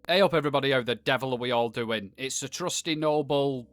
Hey up everybody, how the devil are we all doing? It's the trusty noble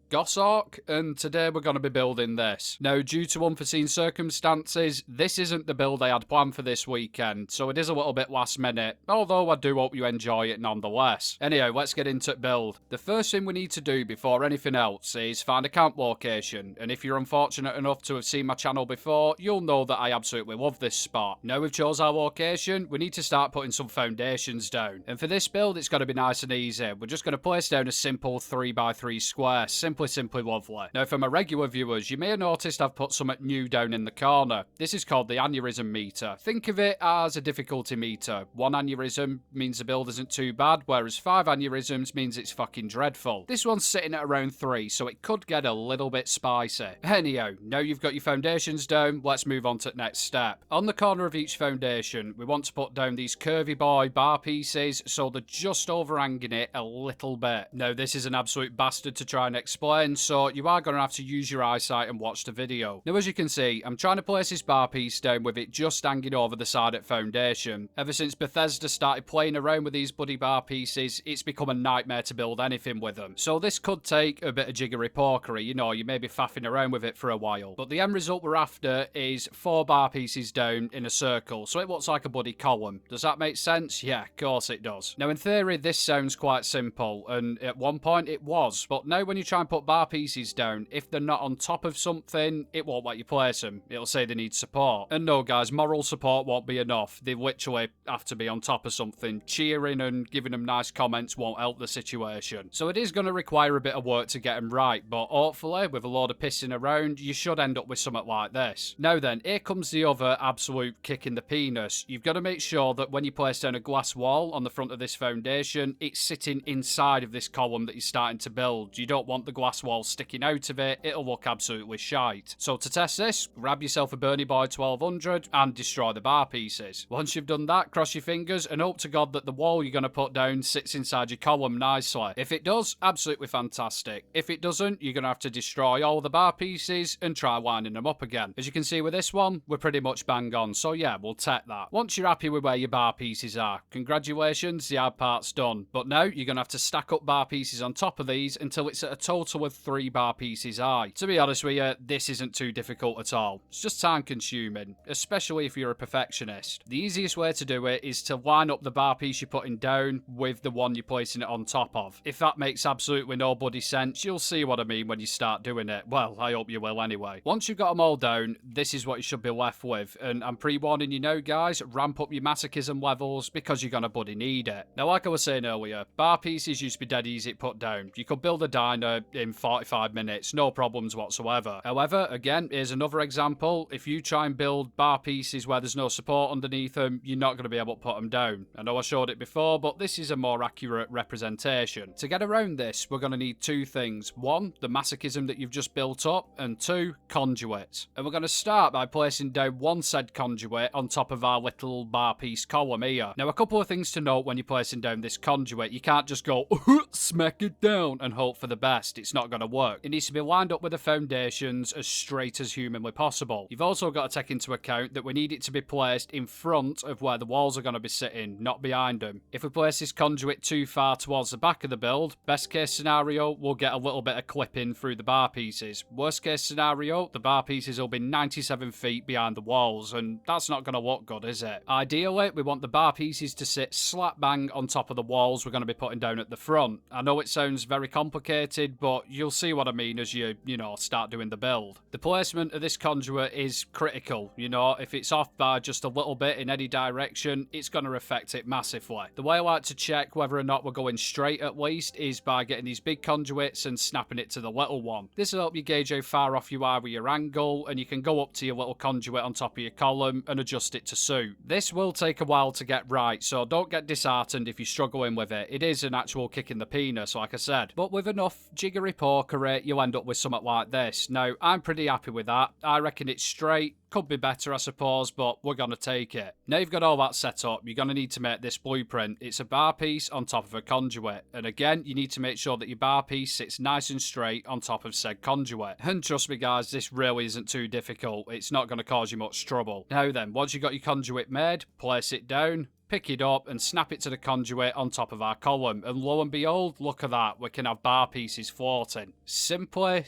Goshawk, and today we're going to be building this. Now, due to unforeseen circumstances, this isn't the build I had planned for this weekend, so it is a little bit last minute, although I do hope you enjoy it nonetheless. Anyhow, let's get into build. The first thing we need to do before anything else is find a camp location, and if you're unfortunate enough to have seen my channel before, you'll know that I absolutely love this spot. Now we've chose our location, we need to start putting some foundations down, and for this build it's going to be nice and easy. We're just going to place down a simple 3x3 square, simply lovely. Now for my regular viewers, you may have noticed I've put something new down in the corner. This is called the aneurysm meter. Think of it as a difficulty meter. 1 aneurysm means the build isn't too bad, whereas 5 aneurysms means it's fucking dreadful. This one's sitting at around 3, so it could get a little bit spicy. Anyhow, now you've got your foundations down, let's move on to the next step. On the corner of each foundation, we want to put down these curvy boy bar pieces so they're just overhanging it a little bit. Now this is an absolute bastard to try and explain, so you are going to have to use your eyesight and watch the video. Now as you can see, I'm trying to place this bar piece down with it just hanging over the side at foundation. Ever since Bethesda started playing around with these bloody bar pieces, it's become a nightmare to build anything with them. So this could take a bit of jiggery pokery, you know, you may be faffing around with it for a while. But the end result we're after is 4 bar pieces down in a circle, so it looks like a bloody column. Does that make sense? Yeah, of course it does. Now in theory this sounds quite simple, and at one point it was, but now when you try and put bar pieces down, if they're not on top of something, it won't let you place them. It'll say they need support. And no guys, moral support won't be enough. They literally have to be on top of something. Cheering and giving them nice comments won't help the situation. So it is going to require a bit of work to get them right, but hopefully with a load of pissing around, you should end up with something like this. Now then, here comes the other absolute kick in the penis. You've got to make sure that when you place down a glass wall on the front of this foundation, it's sitting inside of this column that you're starting to build. You don't want the glass wall sticking out of it, it'll look absolutely shite. So to test this, grab yourself a Bernie Boy 1200 and destroy the bar pieces. Once you've done that, cross your fingers and hope to God that the wall you're going to put down sits inside your column nicely. If it does, absolutely fantastic. If it doesn't, you're going to have to destroy all the bar pieces and try lining them up again. As you can see with this one, we're pretty much bang on, so yeah, we'll take that. Once you're happy with where your bar pieces are, congratulations, the hard part's done. But now you're going to have to stack up bar pieces on top of these until it's at a total of 3 bar pieces high. To be honest with you, this isn't too difficult at all. It's just time consuming, especially if you're a perfectionist. The easiest way to do it is to line up the bar piece you're putting down with the one you're placing it on top of. If that makes absolutely no bloody sense, you'll see what I mean when you start doing it. Well, I hope you will anyway. Once you've got them all down, this is what you should be left with, and I'm pre-warning you now guys, ramp up your masochism levels because you're gonna bloody need it. Now like I was saying earlier, bar pieces used to be dead easy to put down. You could build a diner in 45 minutes, no problems whatsoever. However, again, here's another example. If you try and build bar pieces where there's no support underneath them, you're not going to be able to put them down. I know I showed it before, but this is a more accurate representation. To get around this, we're going to need 2 things. 1, the masochism that you've just built up, and 2, conduits. And we're going to start by placing down 1 said conduit on top of our little bar piece column here. Now, a couple of things to note when you're placing down this conduit. You can't just go, smack it down and hope for the best. It's not going to work. It needs to be lined up with the foundations as straight as humanly possible. You've also got to take into account that we need it to be placed in front of where the walls are going to be sitting, not behind them. If we place this conduit too far towards the back of the build, best case scenario, we'll get a little bit of clipping through the bar pieces. Worst case scenario, the bar pieces will be 97 feet behind the walls, and that's not going to look good, is it? Ideally, we want the bar pieces to sit slap bang on top of the walls we're going to be putting down at the front. I know it sounds very complicated, but you'll see what I mean as you know, start doing the build. The placement of this conduit is critical, you know, if it's off by just a little bit in any direction, it's going to affect it massively. The way I like to check whether or not we're going straight at least is by getting these big conduits and snapping it to the little one. This will help you gauge how far off you are with your angle, and you can go up to your little conduit on top of your column and adjust it to suit. This will take a while to get right, so don't get disheartened if you're struggling with it. It is an actual kick in the penis, like I said, but with enough jiggery pokery, you'll end up with something like this. Now, I'm pretty happy with that. I reckon it's straight. Could be better, I suppose, but we're going to take it. Now you've got all that set up, you're going to need to make this blueprint. It's a bar piece on top of a conduit. And again, you need to make sure that your bar piece sits nice and straight on top of said conduit. And trust me guys, this really isn't too difficult. It's not going to cause you much trouble. Now then, once you've got your conduit made, place it down. pick it up and snap it to the conduit on top of our column, and lo and behold, look at that, we can have bar pieces floating. Simply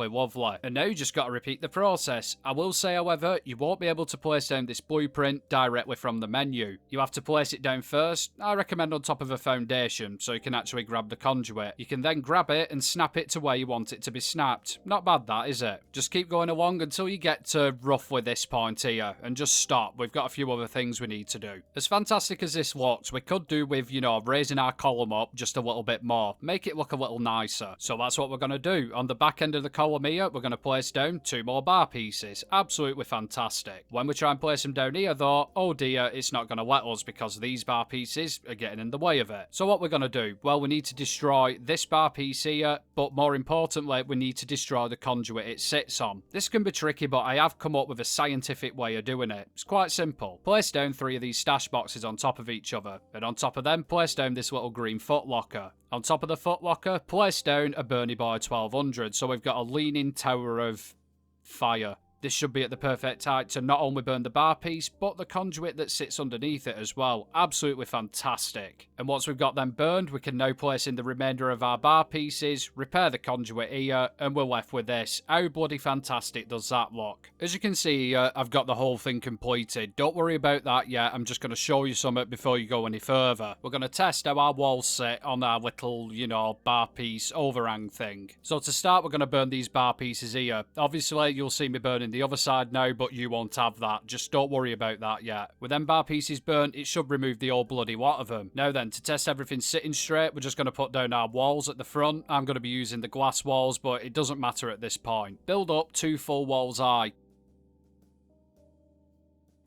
lovely. And now you just got to repeat the process. I will say, however, you won't be able to place down this blueprint directly from the menu. You have to place it down first. I recommend on top of a foundation, so you can actually grab the conduit. You can then grab it and snap it to where you want it to be snapped. Not bad that, is it? Just keep going along until you get to roughly this point here, and just stop. We've got a few other things we need to do. As fantastic as this looks, we could do with, you know, raising our column up just a little bit more. Make it look a little nicer. So that's what we're going to do. On the back end of the column here, we're going to place down 2 more bar pieces. Absolutely fantastic. When we try and place them down here though, oh dear, it's not going to let us because these bar pieces are getting in the way of it. So what we're going to do? Well, we need to destroy this bar piece here, but more importantly, we need to destroy the conduit it sits on. This can be tricky, but I have come up with a scientific way of doing it. It's quite simple. Place down 3 of these stash boxes on top of each other, and on top of them, place down this little green footlocker. On top of the footlocker, place down a Bernie Boy 1200, so we've got a leaning tower of fire. This should be at the perfect height to not only burn the bar piece, but the conduit that sits underneath it as well. Absolutely fantastic. And once we've got them burned, we can now place in the remainder of our bar pieces, repair the conduit here, and we're left with this. How bloody fantastic does that look? As you can see here, I've got the whole thing completed. Don't worry about that yet. I'm just going to show you something before you go any further. We're going to test how our walls sit on our little, you know, bar piece overhang thing. So to start, we're going to burn these bar pieces here. Obviously, you'll see me burning the other side now, but you won't have that. Just don't worry about that yet. With them bar pieces burnt, it should remove the old bloody lot of them. Now then, to test everything sitting straight, we're just going to put down our walls at the front. I'm going to be using the glass walls, but it doesn't matter at this point. Build up 2 full walls high,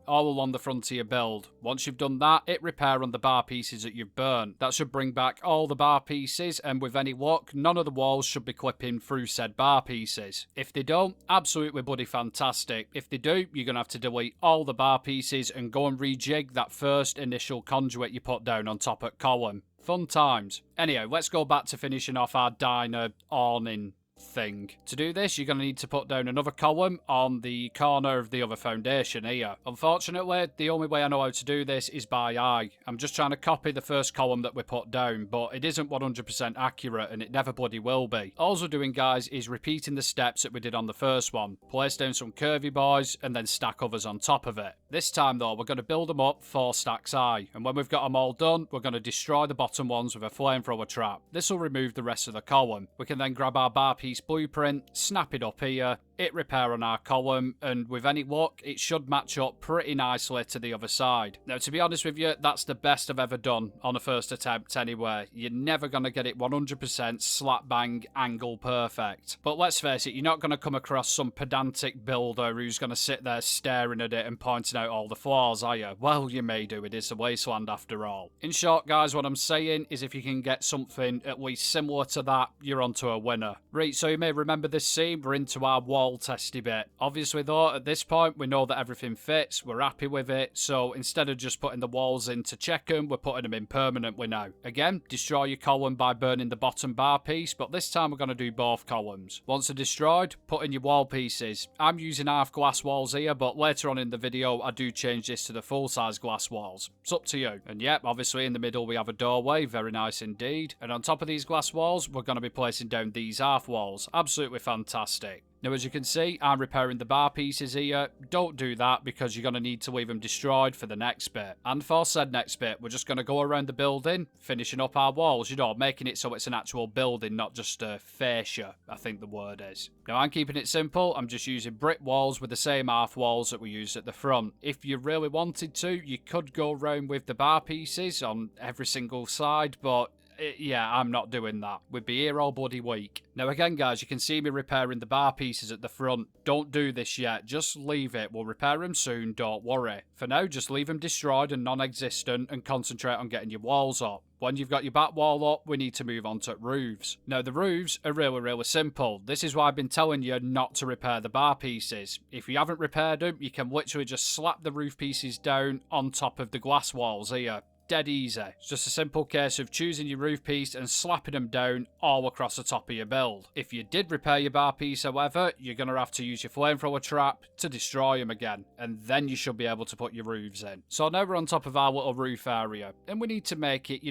all along the front of your build. Once you've done that, hit repair on the bar pieces that you've burnt. That should bring back all the bar pieces, and with any luck, none of the walls should be clipping through said bar pieces. If they don't, absolutely bloody fantastic. If they do, you're going to have to delete all the bar pieces and go and rejig that first initial conduit you put down on top of column. Fun times. Anyhow, let's go back to finishing off our diner awning thing. To do this, you're going to need to put down another column on the corner of the other foundation here. Unfortunately, the only way I know how to do this is by eye. I'm just trying to copy the first column that we put down, but it isn't 100% accurate, and it never bloody will be. All we're doing, guys, is repeating the steps that we did on the first one. Place down some curvy boys, and then stack others on top of it. This time, though, we're going to build them up 4 stacks high, and when we've got them all done, we're going to destroy the bottom ones with a flamethrower trap. This will remove the rest of the column. We can then grab our bar piece blueprint, snap it up here, hit repair on our column, and with any luck, it should match up pretty nicely to the other side. Now, to be honest with you, that's the best I've ever done on a first attempt anyway. You're never going to get it 100% slap bang angle perfect. But let's face it, you're not going to come across some pedantic builder who's going to sit there staring at it and pointing out all the flaws, are you? Well, you may do. It is a wasteland after all. In short, guys, what I'm saying is if you can get something at least similar to that, you're onto a winner. Right, so you may remember this scene. We're into our wall testy bit. Obviously though, at this point we know that everything fits, we're happy with it, so instead of just putting the walls in to check them, we're putting them in permanently now. Again, destroy your column by burning the bottom bar piece, but this time we're going to do both columns. Once they're destroyed, put in your wall pieces. I'm using half glass walls here, but later on in the video I do change this to the full size glass walls. It's up to you. And yep, obviously in the middle we have a doorway, very nice indeed. And on top of these glass walls, we're going to be placing down these half walls. Absolutely fantastic. Now, as you can see, I'm repairing the bar pieces here. Don't do that because you're going to need to leave them destroyed for the next bit. And for said next bit, we're just going to go around the building, finishing up our walls, you know, making it so it's an actual building, not just a fascia, I think the word is. Now, I'm keeping it simple. I'm just using brick walls with the same half walls that we used at the front. If you really wanted to, you could go around with the bar pieces on every single side, but yeah, I'm not doing that. We'd be here all bloody week. Now again, guys, you can see me repairing the bar pieces at the front. Don't do this yet. Just leave it. We'll repair them soon. Don't worry. For now, just leave them destroyed and non-existent and concentrate on getting your walls up. When you've got your back wall up, we need to move on to roofs. Now, the roofs are really simple. This is why I've been telling you not to repair the bar pieces. If you haven't repaired them, you can literally just slap the roof pieces down on top of the glass walls here. dead easy. It's just a simple case of choosing your roof piece and slapping them down all across the top of your build. If you did repair your bar piece, however, you're going to have to use your flamethrower trap to destroy them again, and then you should be able to put your roofs in. So now we're on top of our little roof area, and we need to make it,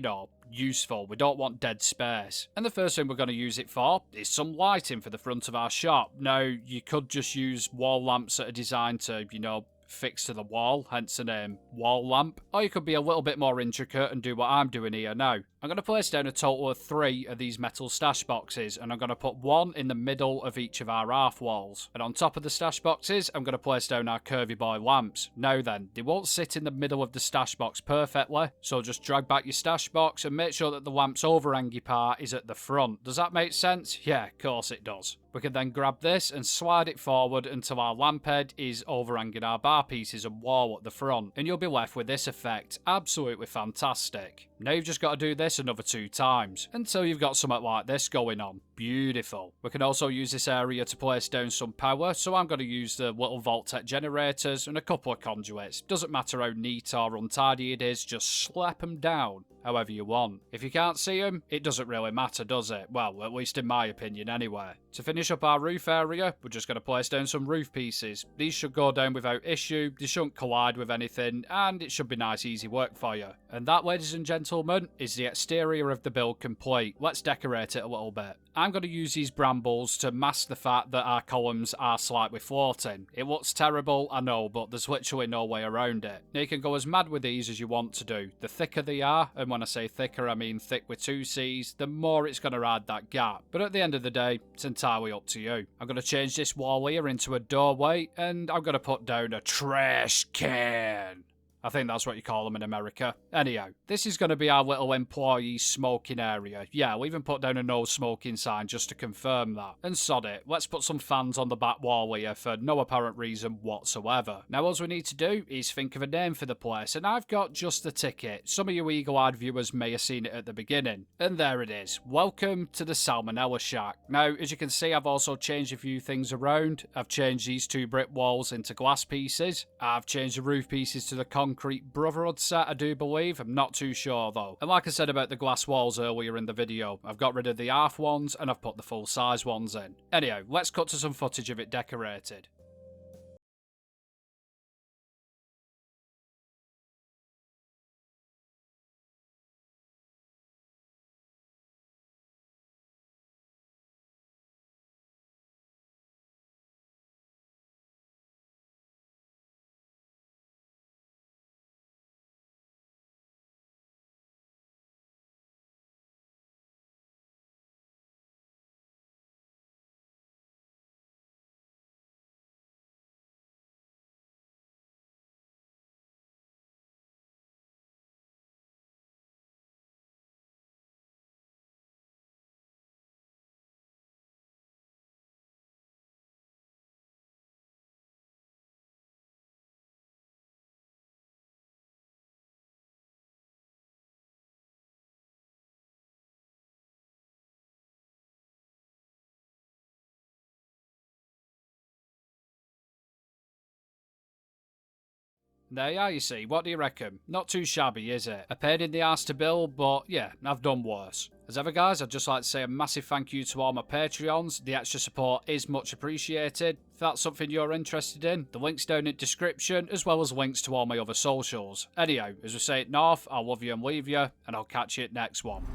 useful. We don't want dead space. And the first thing we're going to use it for is some lighting for the front of our shop. Now, you could just use wall lamps that are designed to, fixed to the wall, hence the name wall lamp. Or you could be a little bit more intricate and do what I'm doing here now. I'm going to place down a total of 3 of these metal stash boxes, and I'm going to put 1 in the middle of each of our half walls. And on top of the stash boxes, I'm going to place down our curvy boy lamps. Now then, they won't sit in the middle of the stash box perfectly, so just drag back your stash box and make sure that the lamp's overhangy part is at the front. Does that make sense? Yeah, of course it does. We can then grab this and slide it forward until our lamp head is overhanging our bar pieces and wall at the front, and you'll be left with this effect. Absolutely fantastic. Now you've just got to do this another 2 times until you've got something like this going on. Beautiful. We can also use this area to place down some power, so I'm going to use the little Voltec generators and a couple of conduits. Doesn't matter how neat or untidy it is, just slap them down however you want. If you can't see them, it doesn't really matter, does it? Well, at least in my opinion anyway. To finish up our roof area, we're just going to place down some roof pieces. These should go down without issue, they shouldn't collide with anything, and it should be nice easy work for you. And that, ladies and gentlemen, is the exterior of the build complete. Let's decorate it a little bit. I'm going to use these brambles to mask the fact that our columns are slightly floating. It looks terrible, I know, but there's literally no way around it. Now you can go as mad with these as you want to do. The thicker they are, and when I say thicker I mean thick with 2 C's, the more it's going to add that gap. But at the end of the day, it's entirely up to you. I'm going to change this wall here into a doorway, and I'm going to put down a trash can. I think that's what you call them in America. Anyhow, this is going to be our little employee smoking area. Yeah, we'll even put down a no smoking sign just to confirm that. And sod it, let's put some fans on the back wall here for no apparent reason whatsoever. Now all we need to do is think of a name for the place, and I've got just the ticket. Some of you eagle-eyed viewers may have seen it at the beginning. And there it is. Welcome to the Salmonella Shack. Now, as you can see, I've also changed a few things around. I've changed these 2 brick walls into glass pieces. I've changed the roof pieces to the concrete Brotherhood set, I do believe. I'm not too sure though. And like I said about the glass walls earlier in the video, I've got rid of the half ones and I've put the full size ones in. Anyhow, let's cut to some footage of it decorated. There you are, you see. What do you reckon? Not too shabby, is it? A pain in the arse to build, but yeah, I've done worse. As ever, guys, I'd just like to say a massive thank you to all my Patreons. The extra support is much appreciated. If that's something you're interested in, the link's down in the description, as well as links to all my other socials. Anyhow, as we say it north, I'll love you and leave you, and I'll catch you at next one.